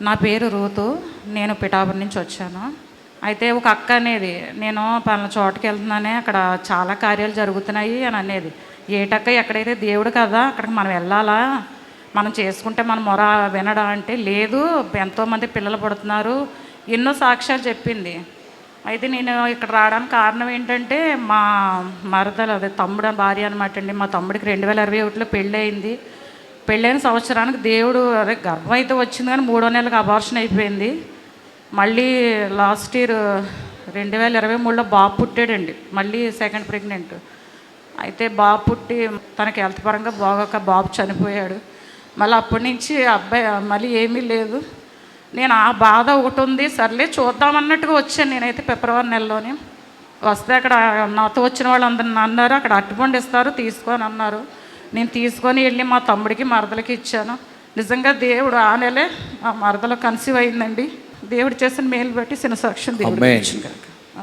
నా పేరు రూతు. నేను పిఠాపురం నుంచి వచ్చాను. అయితే ఒక అక్క అనేది, నేను పలానా చోటుకి వెళ్తున్నానే, అక్కడ చాలా కార్యాలు జరుగుతున్నాయి అని అనేది. ఏటక్క, ఎక్కడైతే దేవుడు కదా అక్కడికి మనం వెళ్ళాలా, మనం చేసుకుంటే మన మొర వినడా అంటే, లేదు ఎంతోమంది పిల్లలు పుడుతున్నారు, ఎన్నో సాక్ష్యాలు చెప్పింది. అయితే నేను ఇక్కడ రావడానికి కారణం ఏంటంటే, మా మరదలు, అదే తమ్ముడు భార్య అనమాట అండి. మా తమ్ముడికి 2021లో పెళ్ళి అయింది. పెళ్ళైన సంవత్సరానికి దేవుడు, అదే గర్భం అయితే వచ్చింది కానీ 3వ నెలలకు అబార్షన్ అయిపోయింది. మళ్ళీ లాస్ట్ ఇయర్ 2023లో బాబు పుట్టాడండి. మళ్ళీ సెకండ్ ప్రెగ్నెంట్. అయితే బాబు పుట్టి తనకి హెల్త్ పరంగా బాగోక బాబు చనిపోయాడు. మళ్ళీ అప్పటి నుంచి అబ్బాయి మళ్ళీ ఏమీ లేదు. నేను ఆ బాధ ఒకటి ఉంది, సర్లే చూద్దామన్నట్టుగా వచ్చాను. నేనైతే ఫిబ్రవరి నెలలోని వస్తే, అక్కడ నాతో వచ్చిన వాళ్ళందరిని అన్నారు, అక్కడ అరటిపండు ఇస్తారు తీసుకొని అన్నారు. నేను తీసుకొని వెళ్ళి మా తమ్ముడికి మరదలకి ఇచ్చాను. నిజంగా దేవుడు ఆ నెలే మా మరదలో కన్సీవ్ అయిందండి. దేవుడు చేసిన మేలు బట్టి చిన్న సాక్ష్యం దేవుడు ఇచ్చింది.